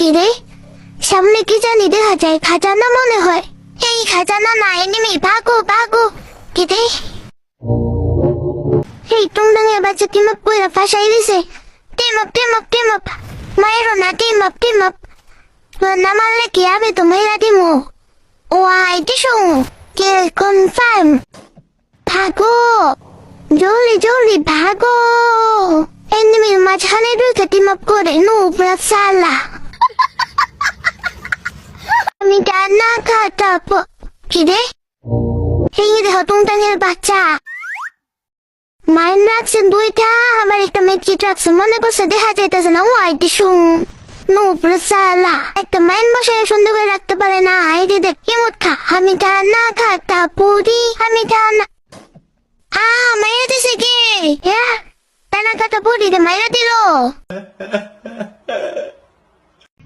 কিরে সামনে কি জানি দেখা যায়, খাজানা মনে হয়। এই খাজানা না, এনিমি, ভাগো ভাগো। কিরে এই টুংটাঙের বাচ্চা টিম আপ কইরা ফাঁসাই দিছে। টিম আপ মায়েরও না, টিম আপ না মারলে কি আমি তো মেয়েরা দিমু। ও আইটি শুন কে কনফার্ম। ভাগো জলদি ভাগো। এনিমির মাঝখানে ঢুকে টিম আপ করে নুবরা সালা। আমি ডানা কাটাবো। কিরে এই দেখো টুংটাঙের বাচ্চা মাইন রাখছে দুইটা, আমার একটা মেট্রিক রাখছে, মনে করছে দেখা যাইতেছে না। ও আইটি শুন নুবরা সালা, একটা মাইন বসায় সুন্দর করে রাখতে পারে না। আইডি দেখ কেমন খা। আমি ডানা কাটাবো রি, আমি ডানা মাইরা দিছে কি? হ্যাঁ ডানা কাটাবো রি রে মাইরা দিল।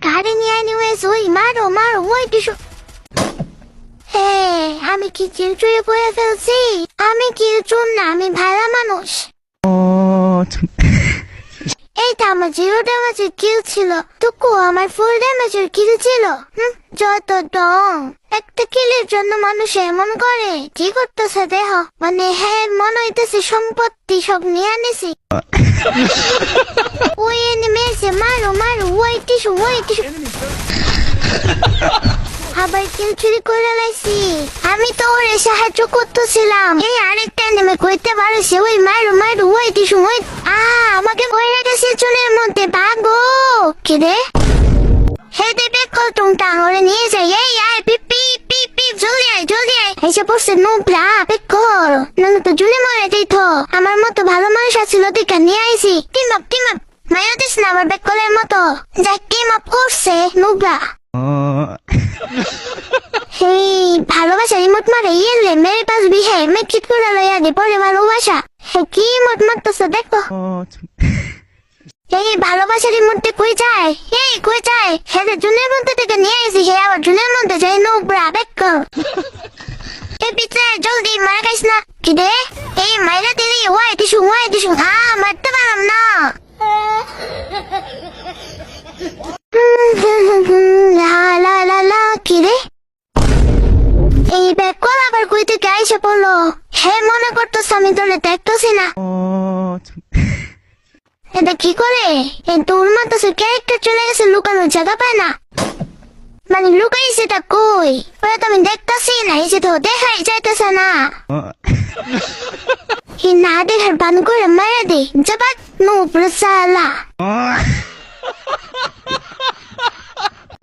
গাড়ি নিয়ে নিয়ে ওই মারো ওই কিছু। আমি কি চিরচুয়ে পড়ে ফেলছি? আমি কিরচুর না, আমি ভালো মানুষ। এইটা আমার 0 ড্যামেজের কিল ছিল, টুকু আমার ফুল ড্যামেজের কিল ছিল। যত ডং, একটা কিলের জন্য মানুষ এমন করে। কি করতেছে দেহ, মানে হ্যাঁ মনে হইতেছে সম্পত্তি সব নিয়ে আনেছি। ওই এনিমি এসে মারো ওই টিসু। আবার কিল চুরি করে লাইছি। আমি তো ওরে সাহায্য করতেছিলাম। এই আরেকটা নেমে কইতে পারছে ওই মারু ওই টিসু ওই আমাকে কইরা গেছে চুলের মধ্যে। ভাগো কিরে হেদে বেকল টুংটাং ওরে নিয়ে যাই। এই আয় পিপ জলদি আয় এসে পড়ছে নুবরা বেকল, নাহলে তো জুলে মরে যেত। আমার মতো ভালো মানুষ আছিল দেখা নিয়ে আইছি। টিম আপ মায়া দিস না আবার বেকলের মতো। যাই টিম আপ করছে নুবরা। সেই ভালোবাসা রিমোট মারে ইয়েলে মেরে পাস বিহে মেট্রিক করে লইয়া দে পরে ভালোবাসা। কি রিমোট মারতেছে দেখো। এই ভালোবাসা রিমোটে কই যায়? হেদের জুনের মধ্যে থেকে নিয়ে আইছি। হে আবার জুনের মধ্যে যাই নুবরা বেকল। এই পিছে জলদি মারা খাইস না। কি রে এই মাইরা দিলি ওই টিসু মারতে পারলাম না। কিরে এই বেকল আবার কই থেকে আইসে পড়লো? হে মনে করতেছে আমি তোরে দেখতেছি না। এটা কি করে এই তোর মারতেছে? ক্যারেক্টার চলে গেছে, লুকানোর জায়গা পায় না। মানে লুকাইছে তা কই? ওরা তো আমি দেখতেছি না, এই যে তো দেখাই যাইতেছে না। না দেখার বান করে মারা দে জবাক নুবরা সালা।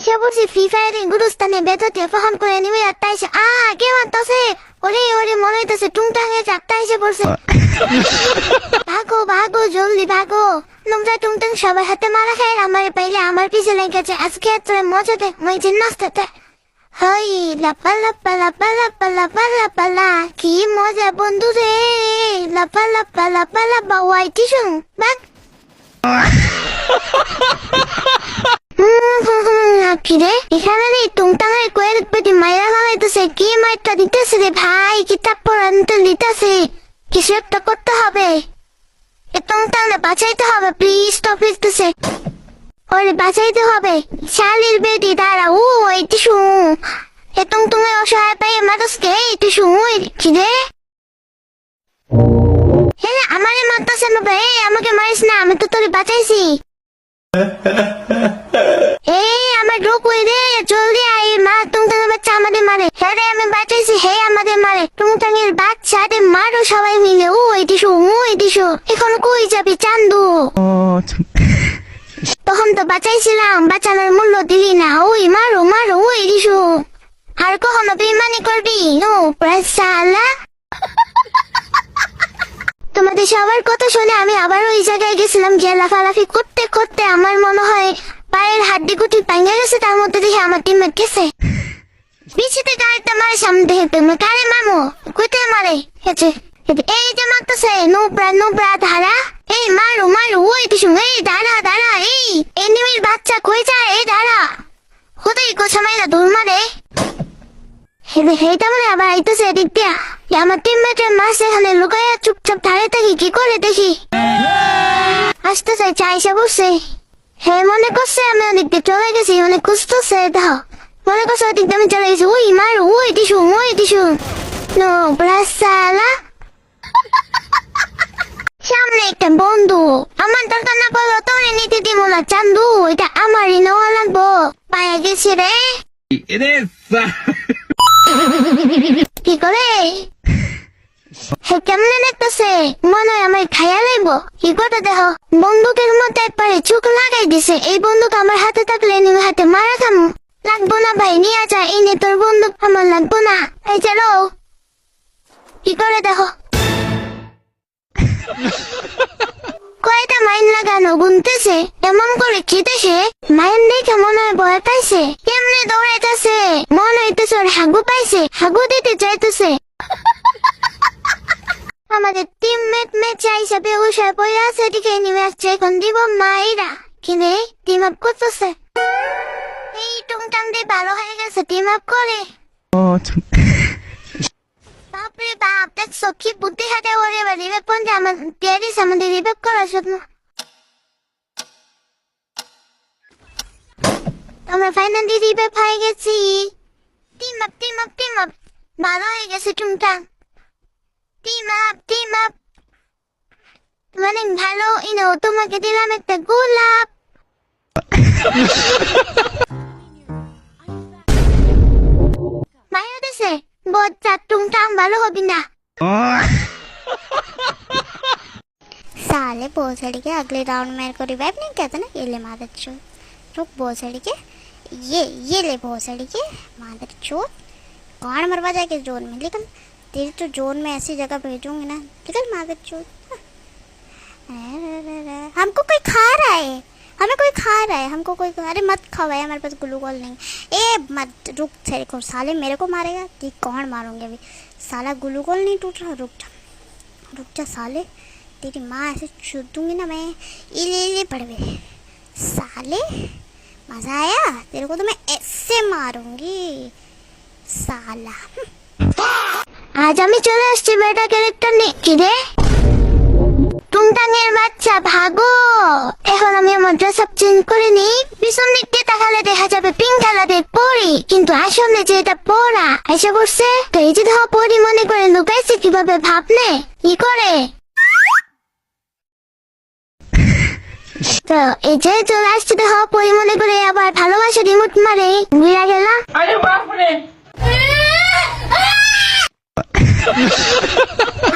সে বলছি ফ্রি ফায়ারে গুরুস্থানে বেততে ফহন করে নিবে একটা এসে কে মারতেছে? ওরে মনে হইতেছে টুংটাঙে চারটা এসে পড়ছে। ভাগো জলদি ভাগো। নোংরা টুংটাং সবার হাতে মারা খায়, আমার পাইলে আমার পিছে লেগেছে। আজকে তোর মজা দেখ মই যে নাচতে হই লাপা কি মজা বন্ধু রে। লাপা ওয়াই টিসু বাক। কিরে এখানে নেই টুংটাঙের কোয়েল পেটি মাইরা খাওয়াইতেছে। কি মাইরটা দিতেছে রে ভাই? কিতাব পড়াতে দিতেছে, কিছু একটা করতে হবে। টুংটাঙে বাঁচাইতে হবে, প্লিজ তো ফিরতেছে। ওরে বাঁচাইতে হবে। শালির বেটি দাঁড়া ওই টিসু। এ টুংটুঙে অসহায় পাইয়ে মানুষকে এই টিসু কিরে আমারে মারতেছে না ভাই। আমাকে মারিস না, আমি তো তোরে বাঁচাইছি। এই আমার রোগ হয়ে রে, জলদি আয়। মা টুংটাঙের বাচ্চা আমাদের মারে। হ্যাঁ রে আমি বাঁচাইছি, হে আমাদের মারে। টুংটাঙের বাচ্চা রে মারো সবাই মিলে। ওই টিসু এখন কই যাবি চান্দু? তখন তো বাঁচাইছিলাম, বাঁচানোর মূল্য দিলি না। ওই মারো ওই টিসু। আর কখনো বেইমানি করবি নুবরা সালা। তোমাদের সবার কথা শুনে আমি আবার ওই জায়গায় গেছিলাম। গিয়ে লাফালাফি করতে আমার মনে হয় পায়ের হাড্ডি গুটি ভেঙে গেছে। তার মধ্যে দেখে আমার টিমমেট গেছে পিছে থেকে আরেকটা মারে, সামনে দেখে তুমি কারে মামো কোথায় মারে হেঁচে। এই যে মারতেছে নুবরা ধারা। এই মারো ওই কিছু। এই দাঁড়া এই এনিমির বাচ্চা কই যায়? এই দাঁড়া কোথায় কোথা মাইরা দৌড় মারে। হেটা মানে আবার আইতেছে এদিক দিয়া। আমার টিমমেটের মাছ এখানে লুকাইয়া চুপচাপ দাঁড়িয়ে থাকি। কি করে দেখি আসতে চাই চাইসা বসছে। হ্যাঁ মনে করছে আমি ওদিক দিয়ে চলে গেছি, অনেক খুঁজতেছে দেখো, মনে করছে ওদিক দিয়ে আমি চলে গেছি। ওই মার ওই টিসু নো ব্রাসালা, সামনে একটা বন্ধু, আমার দরকার না পড়লো তোর নিতে দিব না চান্দু, এটা আমারই নেওয়া লাগবো। পায়ে গেছি রে, কি করে হে কেমনে দেখতেছে, মনে হয় আমার খাইয়া লইব। কি করে দেখো, বন্দুকের মধ্যে একবারে চোখ লাগাই দিছে। এই বন্দুক আমার হাতে থাকলে নিয়ে হাতে মারা খামু। লাগবো না ভাই, নিয়ে যা, এই নে তোর বন্দুক, আমার লাগবো না। এই চলো, কি করে দেখো, কয়টা মাইন লাগানো গুনতেছে, এমন করে খেতেছে। মাইন দেখে মনে হয় ভয় পাইছে, কেমনে দৌড়াইতেছে, মনে হইতেছে ওর হাগু পাইছে, হাগু দিতে চাইতেছে। আমাদের টিমমেট ম্যাচে হিসাবে উষায় পড়ে আছে, এদিকে নেমে আসছে, এখন দিব মাইরা। কিনে টিম আপ করতেছে, এই টুংটাং দিয়ে ভালো হয়ে গেছে, টিম আপ করে। বাপরে বাপ, দেখছো কি বুদ্ধি হাতে ওরে, এবার রিভেপ পয়েন্টে আমার দিয়ে দিছে, আমাদের রিভেপ করার জন্য। আমরা ফাইনালি রিভেপ হয়ে গেছি। টিম আপ ভালো হয়ে গেছে টুংটাং, টিম আপ মানে ভালো। ইনো তোমাকে দিলাম একটা গোলাপ। মায়া দেশে বচ্চা টুংটাং ভালো হবি না। साले भोसड़ी के अगले राउंड मेरे को रिवाइव नहीं कहते ना, ये ले मादर चोद, रुक भोसड़ी के, ये ले भोसड़ी के मादर चोद। कौन मरवा जाएगा जोन में, लेकिन तेरी तो जोन में ऐसी जगह भेजूंगी ना, निकल मादर चोद। हमको कोई खा रहा है, हमें कोई खा रहा है, हमको कोई, अरे मत खाओ भाई, हमारे पास ग्लूकोल नहीं। ए मत रुक, तेरे को साले मेरे को मारेगा, ठीक कौन मारूंगी अभी, साला ग्लूकोल नहीं टूट रहा, रुक जा साले, तेरी माँ ऐसे छू दूंगी ना मैं, इले पड़वे साले। मजा आया, तेरे को तो मैं ऐसे मारूंगी साला। আজ আমি চলে আসছি বেটা ক্যারেক্টার নিয়ে। কি রে টুংটাঙের বাচ্চা, ভাগো। এখন আমি আমার ড্রেস আপ চেঞ্জ করে নিই। পিছন দিক দিয়ে তাকালে দেখা যাবে পিঙ্ক কালারের পরি, কিন্তু আসলে যে এটা পরা এসে পড়ছে। তো এই যে ধর পরি মনে করে লুকাইছে, কিভাবে ভাবনে কি করে। তো এই যে চলে আসছে দেহ পরি মনে করে, আবার ভালোবাসা রিমোট মারে ঘুরে গেলাম।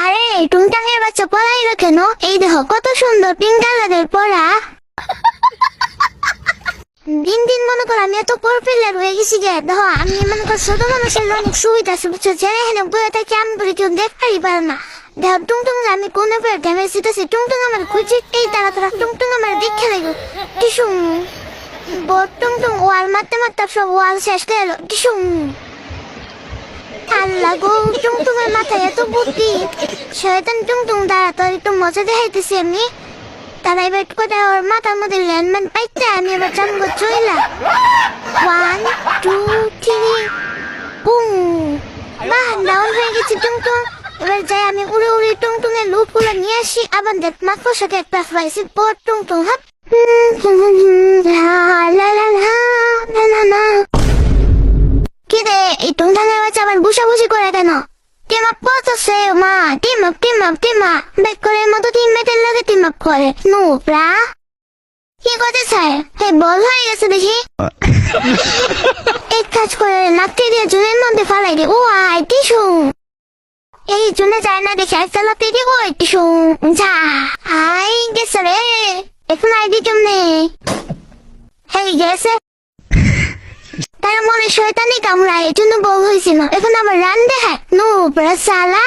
আরে টুংটাঙের বাচ্চা পড়াইলো কেন, এই দেখো কত সুন্দর পিঙ্ক কালারের পড়া। দিন দিন মনে করো আমি এত পরফেলার হয়ে গেছি যে, দেখো আমি মনে করো ছোট মানুষের অনেক সুবিধা আছে বুঝছো, যে এখানে বয়ে থাকে আমি করে কেউ দেখাই পারে না। দেখো টুংটুং আমি কোনে পরে ড্যামেজ দিতেছি, টুংটুং আমার খুঁজে এই তারা টুংটুং আমার দেখে লাগলো টিসুম বট। টুংটুং ওয়াল মারতে মারতে সব ওয়াল শেষ করে এলো টিসুম। আল্লাহ গো, টুংটুঙের মাথায় এত বুদ্ধি। শয়তান টুংটুং দাঁড়া, তোর একটু মজা দেখাইতেছি আমি। তারা এবার কোথায় ওর মাথার মধ্যে ল্যান্ডম্যান পাইতে, আমি এবার জানবো চইলা। 1 2 3 বুম, বাহ ডাউন হয়ে গেছি টুংটুং। এবার যাই আমি উড়ে উড়ে টুংটুঙের লুট গুলো নিয়ে আসি। আবার দেখ মাত্র সাথে একটা পাইছি বট টুংটুং। হাপ কি রে এই টুংটাঙের বাচ্চা আবার বুসাবুসি করে কেন? টিম আপ করতেছে মা, টিম আপ ব্যাক করে মতো টিমমেটের লগে টিম আপ করে নুবরা। কি করতে চায়, হে বল হয়ে গেছে দেখি। এক কাজ করে লাত্তি দিয়ে জুনের মধ্যে ফালাই দে। ও আই টিসু, এই জুনে যায় না দেখে একটা লাত্তি দিয়ে ওই টিসু যা আই গেছে রে। এখন আইডি কেমনে হেই গেছে, তার মনে শয়তানি কামড়ায়, এই জন্য বল হয়েছিল। এখন আবার রান দেখায় নো ব্রাসালা।